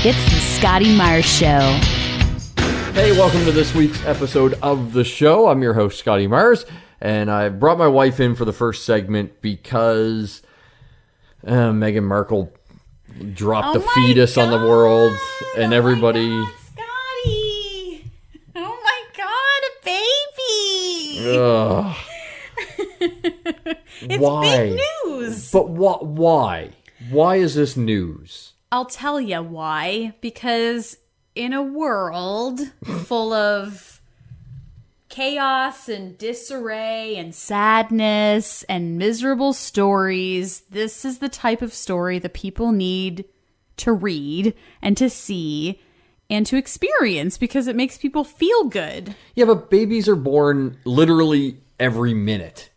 It's the Scotty Myers Show. Hey, welcome to this week's episode of the show. I'm your host, Scotty Myers, and I brought my wife in for the first segment because Meghan Markle dropped a fetus on the world, and everybody... God, Scotty! Oh my God, a baby! It's Why? big news! But why? Why is this news? I'll tell you why. Because in a world full of chaos and disarray and sadness and miserable stories, this is the type of story that people need to read and to see and to experience because it makes people feel good. Yeah, but babies are born literally every minute.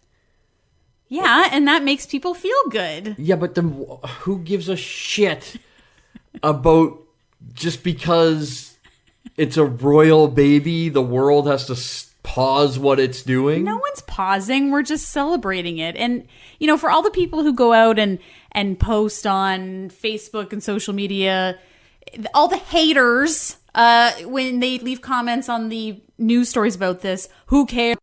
Yeah, and that makes people feel good. Yeah, but then who gives a shit about just because it's a royal baby, the world has to pause what it's doing? No one's pausing. We're just celebrating it. And, you know, for all the people who go out and post on Facebook and social media, all the haters, when they leave comments on the news stories about this, who care?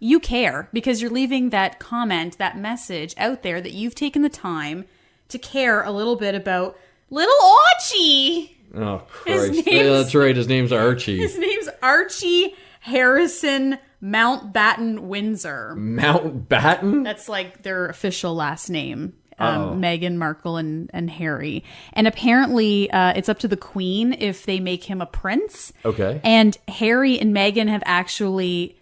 You care because you're leaving that comment, that message out there that you've taken the time to care a little bit about little Archie. Oh, Christ. Yeah, that's right. His name's Archie. His name's Archie Harrison Mountbatten Windsor. Mountbatten? That's like their official last name. Meghan Markle and Harry. And apparently it's up to the Queen if they make him a prince. Okay. And Harry and Meghan have actually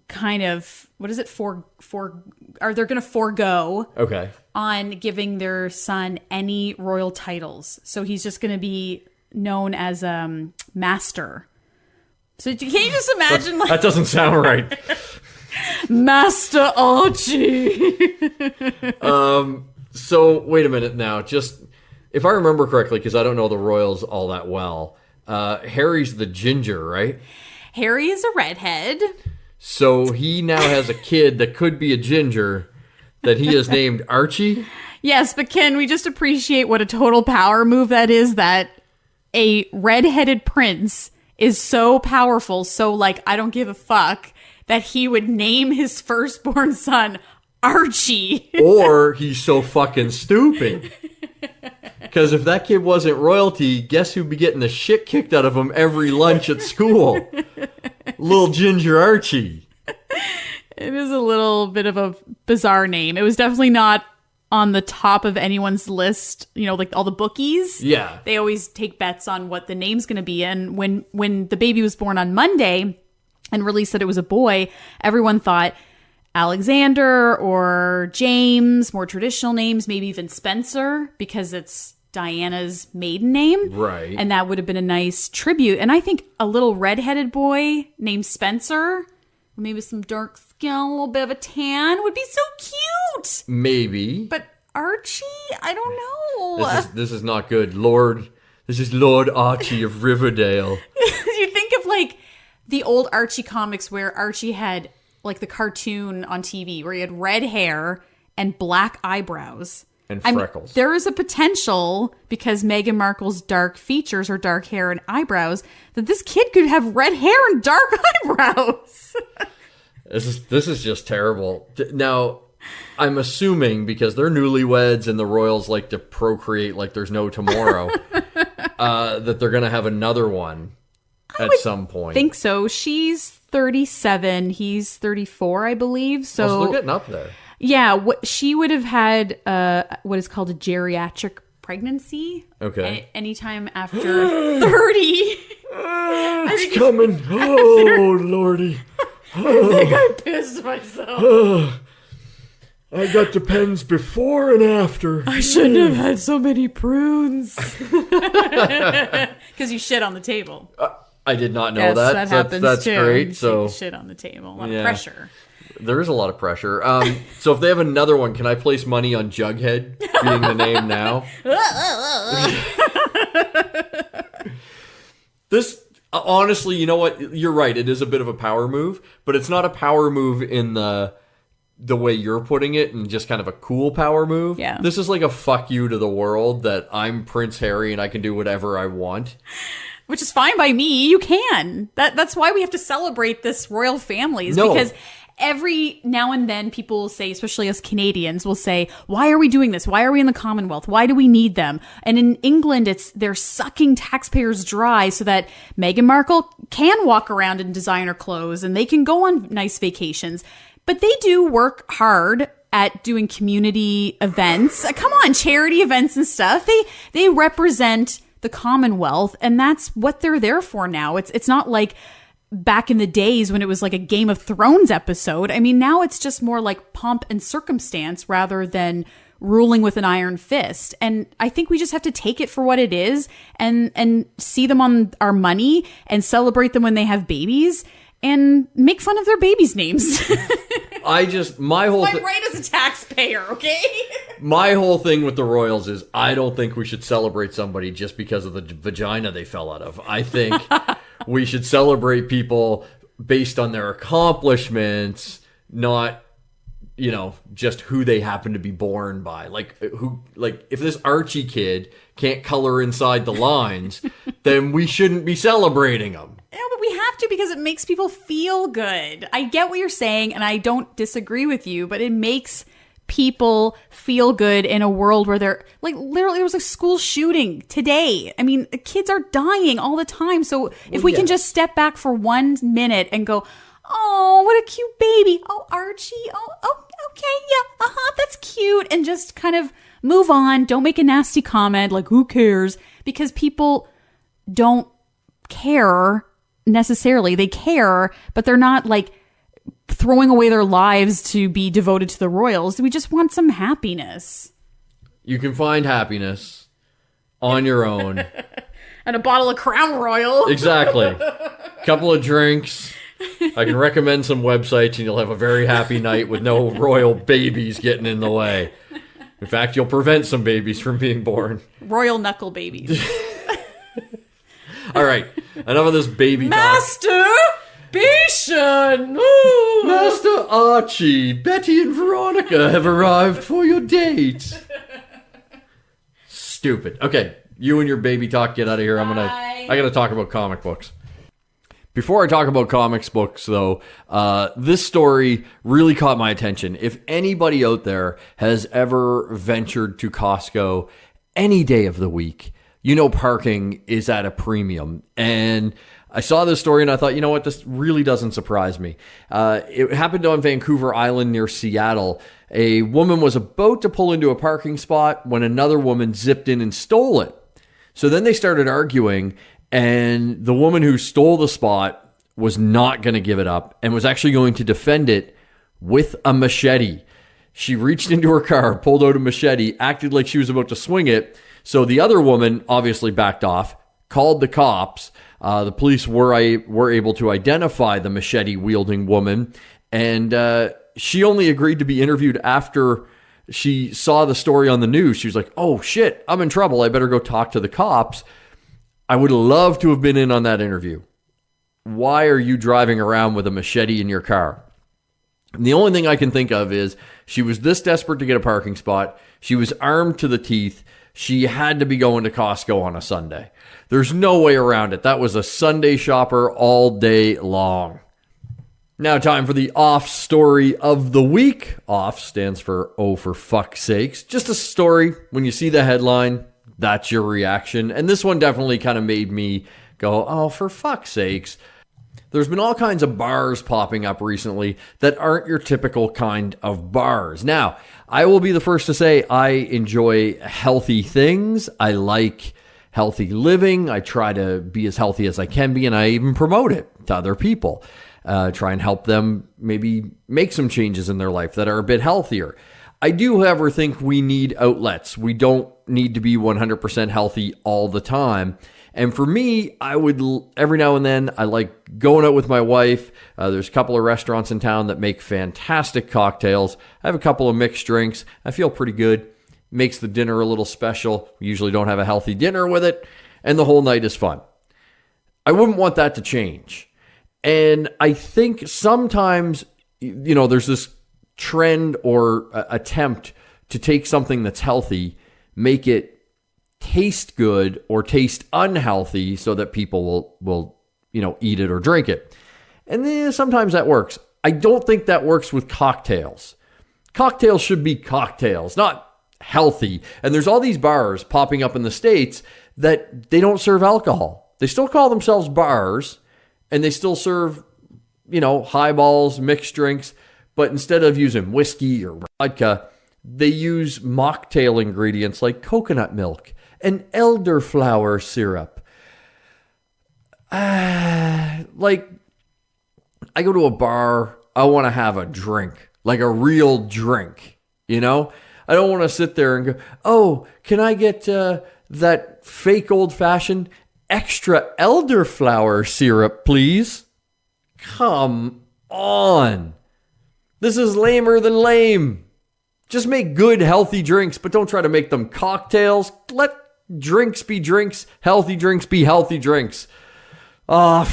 kind of, what is it, they're going to forego on giving their son any royal titles. So he's just going to be known as master. So can you just imagine? That doesn't sound right. Master Archie. So wait a minute now. Just if I remember correctly, because I don't know the royals all that well, Harry's the ginger, right? Harry is a redhead. So he now has a kid that could be a ginger that he has named Archie? Yes, but can we just appreciate what a total power move that is, that a redheaded prince is so powerful, so like I don't give a fuck, that he would name his firstborn son Archie. Or he's so fucking stupid. Because if that kid wasn't royalty, guess who'd be getting the shit kicked out of him every lunch at school? Little ginger Archie. It is a little bit of a bizarre name. It was definitely not on the top of anyone's list, you know, like all the bookies. Yeah. They always take bets on what the name's going to be. And when the baby was born on Monday and released that it was a boy, everyone thought Alexander or James, more traditional names, maybe even Spencer, because it's Diana's maiden name. Right. And that would have been a nice tribute. And I think a little redheaded boy named Spencer, maybe some dark skin, a little bit of a tan, would be so cute. Maybe. But Archie, I don't know. This is not good. This is Lord Archie of Riverdale. You think of like the old Archie comics where Archie had like the cartoon on TV where he had red hair and black eyebrows. And freckles. There is a potential, because Meghan Markle's dark features or dark hair and eyebrows, that this kid could have red hair and dark eyebrows. This is just terrible. Now, I'm assuming because they're newlyweds and the royals like to procreate like there's no tomorrow, that they're going to have another one at some point. I think so. She's 37. He's 34, I believe. So they're getting up there. Yeah, she would have had what is called a geriatric pregnancy. Okay. Anytime after 30. It's coming. Oh, Lordy. I think I pissed myself. I got the pens before and after. I shouldn't have had so many prunes. Because you shit on the table. I did not know yes, that. That happens that's too. Great. So shit on the table. A lot of pressure. There is a lot of pressure. So if they have another one, can I place money on Jughead being the name now? This, honestly, you know what? You're right. It is a bit of a power move, but it's not a power move in the the way you're putting it and just kind of a cool power move. Yeah. This is like a fuck you to the world that I'm Prince Harry and I can do whatever I want. Which is fine by me. You can. That's why we have to celebrate this royal families. No. Because every now and then people will say, especially us Canadians, will say, why are we doing this? Why are we in the Commonwealth? Why do we need them? And in England, they're sucking taxpayers dry so that Meghan Markle can walk around in designer clothes and they can go on nice vacations. But they do work hard at doing community events. Come on, charity events and stuff. They represent the Commonwealth, and that's what they're there for now. It's not like back in the days when it was like a Game of Thrones episode. I mean, now it's just more like pomp and circumstance rather than ruling with an iron fist. And I think we just have to take it for what it is and see them on our money and celebrate them when they have babies and make fun of their babies' names. My whole I'm right as a taxpayer, okay? My whole thing with the royals is I don't think we should celebrate somebody just because of the vagina they fell out of. I think we should celebrate people based on their accomplishments, not, just who they happen to be born by. Like if this Archie kid can't color inside the lines, then we shouldn't be celebrating them. Yeah, but we have to because it makes people feel good. I get what you're saying, and I don't disagree with you, but it makes people feel good in a world where they're like, literally, there was a school shooting today. I mean, kids are dying all the time. So if we can just step back for 1 minute and go, oh, what a cute baby. Oh, Archie. Oh, okay. Yeah. That's cute. And just kind of move on. Don't make a nasty comment. Like, who cares? Because people don't care necessarily. They care, but they're not like throwing away their lives to be devoted to the royals. We just want some happiness. You can find happiness on your own. And a bottle of Crown Royal. Exactly. Couple of drinks. I can recommend some websites and you'll have a very happy night with no royal babies getting in the way. In fact, you'll prevent some babies from being born. Royal knuckle babies. All right. Enough of this baby talk. Masturbation! Master Archie, Betty and Veronica have arrived for your date. Stupid. Okay, you and your baby talk, get out of here. I gotta talk about comic books. Before I talk about comics books, though, this story really caught my attention. If anybody out there has ever ventured to Costco any day of the week, parking is at a premium. And I saw this story and I thought, you know what, this really doesn't surprise me. It happened on Vancouver Island near Seattle. A woman was about to pull into a parking spot when another woman zipped in and stole it. So then they started arguing, and the woman who stole the spot was not going to give it up and was actually going to defend it with a machete. She reached into her car, pulled out a machete, acted like she was about to swing it. So the other woman obviously backed off, called the cops. The police were able to identify the machete-wielding woman, and she only agreed to be interviewed after she saw the story on the news. She was like, oh, shit, I'm in trouble. I better go talk to the cops. I would love to have been in on that interview. Why are you driving around with a machete in your car? And the only thing I can think of is she was this desperate to get a parking spot. She was armed to the teeth. She had to be going to Costco on a Sunday. There's no way around it. That was a Sunday shopper all day long. Now time for the off story of the week. Off stands for oh for fuck's sakes. Just a story. When you see the headline, that's your reaction. And this one definitely kind of made me go, oh, for fuck's sakes. There's been all kinds of bars popping up recently that aren't your typical kind of bars. Now, I will be the first to say I enjoy healthy things. I like healthy living. I try to be as healthy as I can be, and I even promote it to other people. Try and help them maybe make some changes in their life that are a bit healthier. I do, however, think we need outlets. We don't need to be 100% healthy all the time. And for me, I would, every now and then, I like going out with my wife. There's a couple of restaurants in town that make fantastic cocktails. I have a couple of mixed drinks. I feel pretty good. Makes the dinner a little special. We usually don't have a healthy dinner with it. And the whole night is fun. I wouldn't want that to change. And I think sometimes, there's this trend or attempt to take something that's healthy, make it taste good or taste unhealthy so that people will eat it or drink it. And then sometimes that works. I don't think that works with cocktails. Cocktails should be cocktails, not healthy. And there's all these bars popping up in the States that they don't serve alcohol. They still call themselves bars, and they still serve, highballs, mixed drinks. But instead of using whiskey or vodka, they use mocktail ingredients like coconut milk and elderflower syrup. Like, I go to a bar, I want to have a drink, like a real drink, I don't want to sit there and go, oh, can I get that fake old-fashioned extra elderflower syrup, please? Come on. This is lamer than lame. Just make good, healthy drinks, but don't try to make them cocktails. Let drinks be drinks, healthy drinks be healthy drinks. On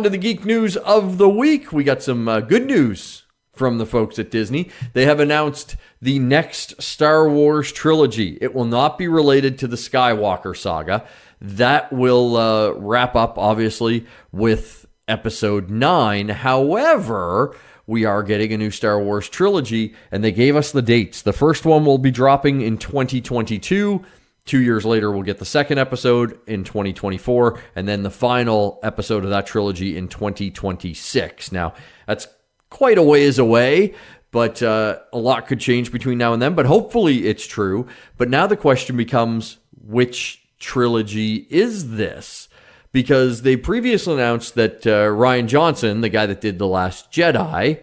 to the geek news of the week. We got some good news from the folks at Disney. They have announced the next Star Wars trilogy. It will not be related to the Skywalker saga. That will wrap up, obviously, with Episode 9. However, we are getting a new Star Wars trilogy, and they gave us the dates. The first one will be dropping in 2022. 2 years later, we'll get the second episode in 2024, and then the final episode of that trilogy in 2026. Now, that's quite a ways away, but a lot could change between now and then, but hopefully it's true. But now the question becomes, which trilogy is this? Because they previously announced that Rian Johnson, the guy that did The Last Jedi,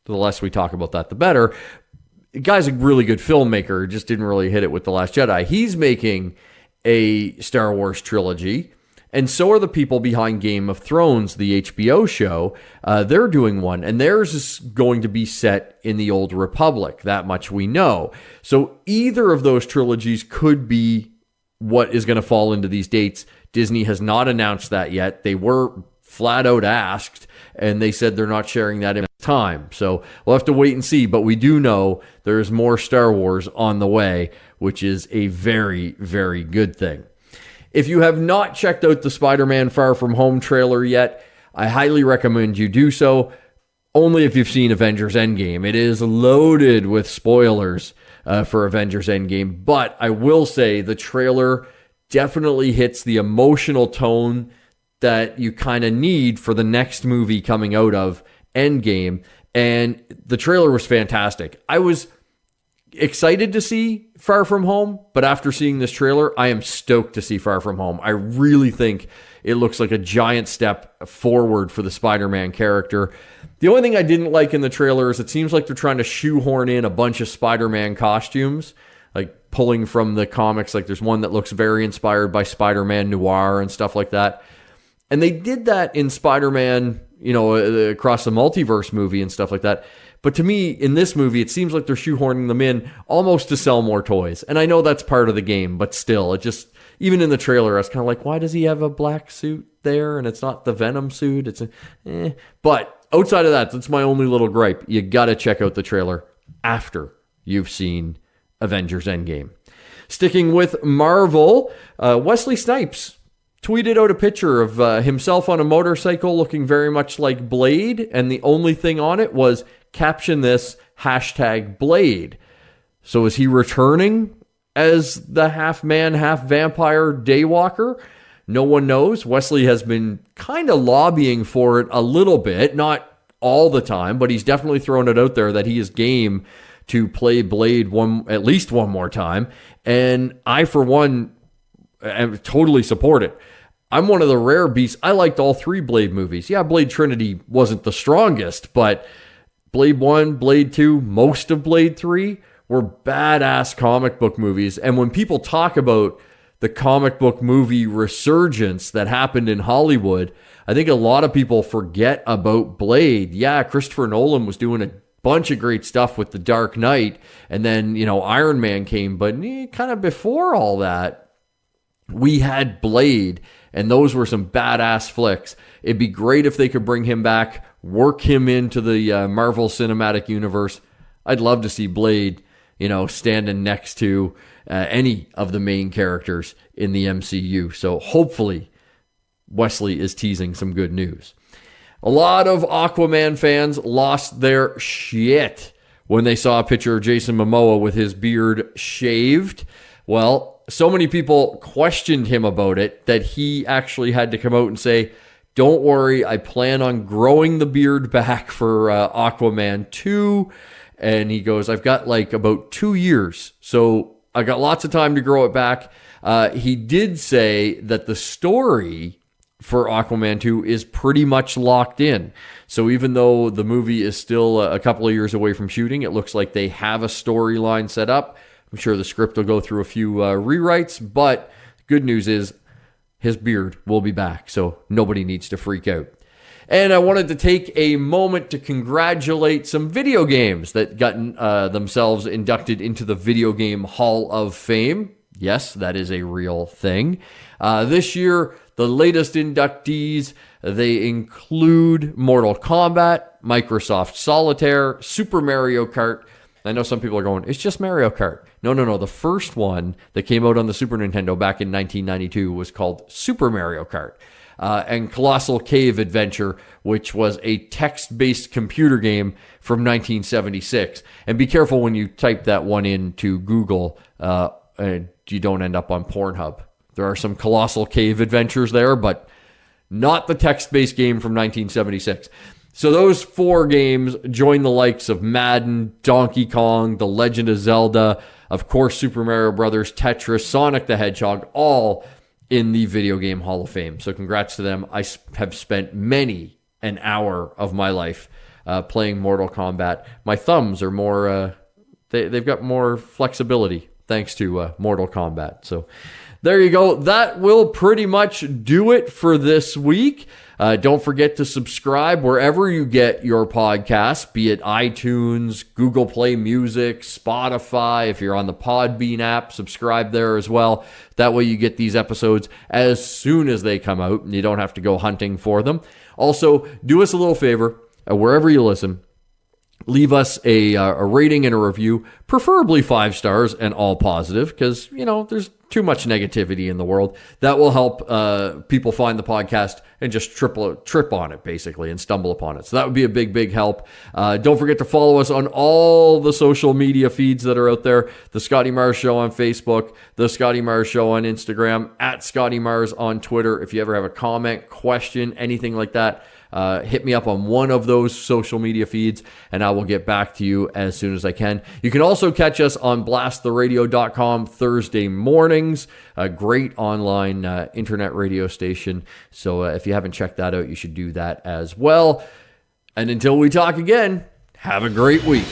the less we talk about that, the better. The guy's a really good filmmaker, just didn't really hit it with The Last Jedi. He's making a Star Wars trilogy, and so are the people behind Game of Thrones, the HBO show. They're doing one, and theirs is going to be set in the Old Republic. That much we know. So either of those trilogies could be what is going to fall into these dates. Disney has not announced that yet. They were flat out asked, and they said they're not sharing that in time. So we'll have to wait and see, but we do know there's more Star Wars on the way, which is a very, very good thing. If you have not checked out the Spider-Man Far From Home trailer yet, I highly recommend you do so, only if you've seen Avengers Endgame. It is loaded with spoilers for Avengers Endgame, but I will say the trailer definitely hits the emotional tone that you kind of need for the next movie coming out of Endgame, and the trailer was fantastic. I was excited to see Far From Home, but after seeing this trailer, I am stoked to see Far From Home. I really think it looks like a giant step forward for the Spider-Man character. The only thing I didn't like in the trailer is it seems like they're trying to shoehorn in a bunch of Spider-Man costumes, like pulling from the comics. Like there's one that looks very inspired by Spider-Man Noir and stuff like that. And they did that in Spider-Man, across the multiverse movie and stuff like that. But to me, in this movie, it seems like they're shoehorning them in almost to sell more toys. And I know that's part of the game, but still, it just, even in the trailer, I was kind of like, why does he have a black suit there? And it's not the Venom suit. It's But outside of that, that's my only little gripe. You got to check out the trailer after you've seen Avengers Endgame. Sticking with Marvel, Wesley Snipes tweeted out a picture of himself on a motorcycle looking very much like Blade, and the only thing on it was, caption this, #Blade. So is he returning as the half-man, half-vampire Daywalker? No one knows. Wesley has been kind of lobbying for it a little bit, not all the time, but he's definitely thrown it out there that he is game to play Blade at least one more time. And I, for one, totally support it. I'm one of the rare beasts. I liked all three Blade movies. Yeah, Blade Trinity wasn't the strongest, but Blade 1, Blade 2, most of Blade 3 were badass comic book movies. And when people talk about the comic book movie resurgence that happened in Hollywood, I think a lot of people forget about Blade. Yeah, Christopher Nolan was doing a bunch of great stuff with The Dark Knight, and then, Iron Man came, but kind of before all that, we had Blade, and those were some badass flicks. It'd be great if they could bring him back work him into the Marvel Cinematic Universe. I'd love to see Blade, standing next to any of the main characters in the MCU. So hopefully Wesley is teasing some good news. A lot of Aquaman fans lost their shit when they saw a picture of Jason Momoa with his beard shaved. Well, so many people questioned him about it that he actually had to come out and say, don't worry, I plan on growing the beard back for Aquaman 2. And he goes, I've got about 2 years, so I got lots of time to grow it back. He did say that the story for Aquaman 2 is pretty much locked in. So even though the movie is still a couple of years away from shooting, it looks like they have a storyline set up. I'm sure the script will go through a few rewrites, but good news is his beard will be back, so nobody needs to freak out. And I wanted to take a moment to congratulate some video games that got themselves inducted into the Video Game Hall of Fame. Yes, that is a real thing. This year, the latest inductees, they include Mortal Kombat, Microsoft Solitaire, Super Mario Kart. I know some people are going, it's just Mario Kart. No. The first one that came out on the Super Nintendo back in 1992 was called Super Mario Kart. And Colossal Cave Adventure, which was a text-based computer game from 1976. And be careful when you type that one into Google, and you don't end up on Pornhub. There are some Colossal Cave Adventures there, but not the text-based game from 1976. So those 4 games join the likes of Madden, Donkey Kong, The Legend of Zelda, of course Super Mario Brothers, Tetris, Sonic the Hedgehog, all in the Video Game Hall of Fame. So congrats to them. I have spent many an hour of my life playing Mortal Kombat. My thumbs are more, they've got more flexibility thanks to Mortal Kombat. So there you go. That will pretty much do it for this week. Don't forget to subscribe wherever you get your podcasts, be it iTunes, Google Play Music, Spotify. If you're on the Podbean app, subscribe there as well. That way you get these episodes as soon as they come out and you don't have to go hunting for them. Also, do us a little favor, wherever you listen, leave us a rating and a review, preferably 5 stars and all positive, because, there's too much negativity in the world. That will help people find the podcast and just trip on it, basically, and stumble upon it. So that would be a big, big help. Don't forget to follow us on all the social media feeds that are out there. The Scotty Mars Show on Facebook, The Scotty Mars Show on Instagram, at Scotty Mars on Twitter. If you ever have a comment, question, anything like that, hit me up on one of those social media feeds and I will get back to you as soon as I can. You can also catch us on blasttheradio.com Thursday mornings, a great online internet radio station. So if you haven't checked that out, you should do that as well. And until we talk again, have a great week.